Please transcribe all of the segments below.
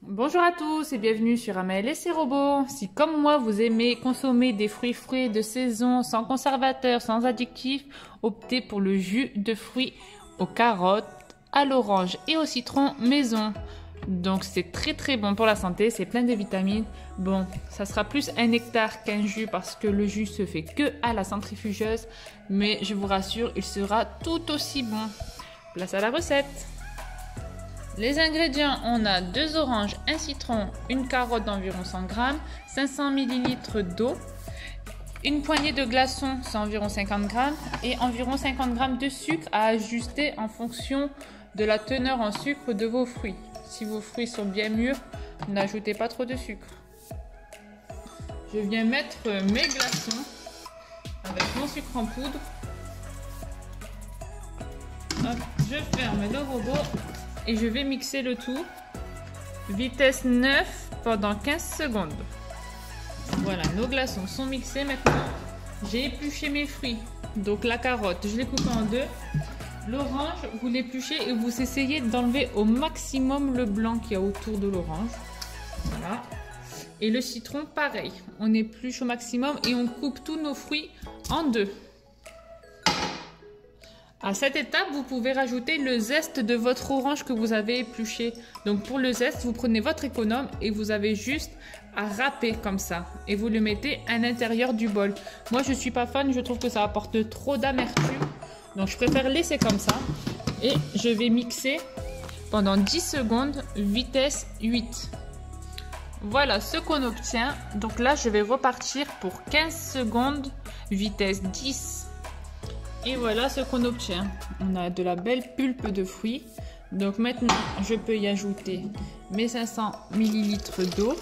Bonjour à tous et bienvenue sur Amel et ses robots. Si comme moi vous aimez consommer des fruits frais de saison sans conservateur, sans additifs, optez pour le jus de fruits aux carottes, à l'orange et au citron maison. Donc c'est très bon pour la santé, c'est plein de vitamines. Bon, ça sera plus un nectar qu'un jus parce que le jus se fait que à la centrifugeuse, mais je vous rassure, il sera tout aussi bon. Place à la recette. Les ingrédients, on a 2 oranges, 1 citron, une carotte d'environ 100 g, 500 ml d'eau, une poignée de glaçons, c'est environ 50 g, et environ 50 g de sucre à ajuster en fonction de la teneur en sucre de vos fruits. Si vos fruits sont bien mûrs, n'ajoutez pas trop de sucre. Je viens mettre mes glaçons avec mon sucre en poudre. Hop, je ferme le robot. Et je vais mixer le tout, vitesse 9 pendant 15 secondes. Voilà, nos glaçons sont mixés maintenant. J'ai épluché mes fruits. Donc la carotte, je l'ai coupée en deux. L'orange, vous l'épluchez et vous essayez d'enlever au maximum le blanc qu'il y a autour de l'orange. Voilà. Et le citron, pareil. On épluche au maximum et on coupe tous nos fruits en deux. À cette étape, vous pouvez rajouter le zeste de votre orange que vous avez épluché. Donc pour le zeste, vous prenez votre économe et vous avez juste à râper comme ça. Et vous le mettez à l'intérieur du bol. Moi, je ne suis pas fan, je trouve que ça apporte trop d'amertume. Donc je préfère laisser comme ça. Et je vais mixer pendant 10 secondes, vitesse 8. Voilà ce qu'on obtient. Donc là, je vais repartir pour 15 secondes, vitesse 10. Et voilà ce qu'on obtient. On a de la belle pulpe de fruits. Donc maintenant, je peux y ajouter mes 500 ml d'eau.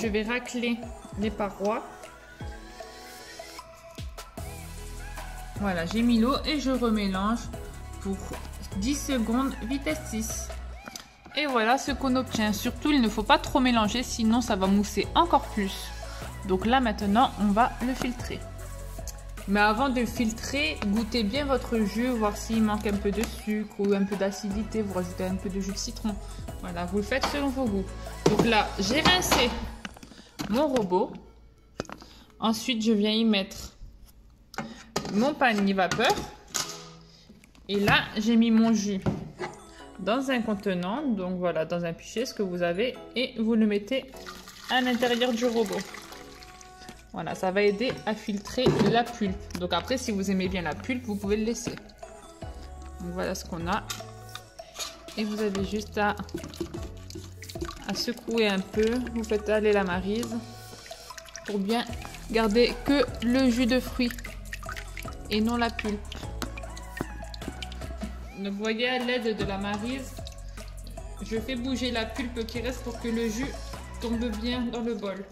Je vais racler les parois. Voilà, j'ai mis l'eau et je remélange pour 10 secondes, vitesse 6. Et voilà ce qu'on obtient. Surtout, il ne faut pas trop mélanger, sinon ça va mousser encore plus. Donc là, maintenant, on va le filtrer. Mais avant de filtrer, goûtez bien votre jus, voir s'il manque un peu de sucre ou un peu d'acidité. Vous rajoutez un peu de jus de citron. Voilà, vous le faites selon vos goûts. Donc là, j'ai rincé mon robot. Ensuite, je viens y mettre mon panier vapeur. Et là, j'ai mis mon jus dans un contenant. Donc voilà, dans un pichet, ce que vous avez. Et vous le mettez à l'intérieur du robot. Voilà, ça va aider à filtrer la pulpe. Donc après, si vous aimez bien la pulpe, vous pouvez le laisser. Donc voilà ce qu'on a. Et vous avez juste à secouer un peu. Vous faites aller la maryse pour bien garder que le jus de fruits et non la pulpe. Donc vous voyez, à l'aide de la maryse, je fais bouger la pulpe qui reste pour que le jus tombe bien dans le bol.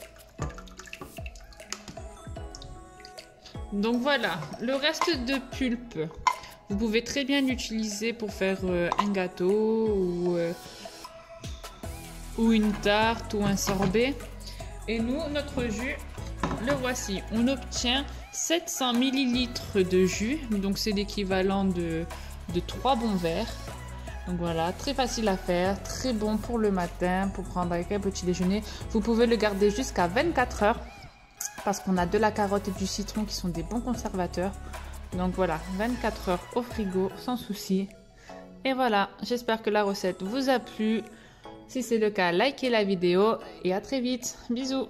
Donc voilà, le reste de pulpe, vous pouvez très bien l'utiliser pour faire un gâteau ou une tarte ou un sorbet. Et nous, notre jus, le voici. On obtient 700 ml de jus, donc c'est l'équivalent de 3 bons verres. Donc voilà, très facile à faire, très bon pour le matin, pour prendre avec un petit déjeuner. Vous pouvez le garder jusqu'à 24 heures. Parce qu'on a de la carotte et du citron qui sont des bons conservateurs. Donc voilà, 24 heures au frigo sans souci. Et voilà, j'espère que la recette vous a plu. Si c'est le cas, likez la vidéo et à très vite. Bisous.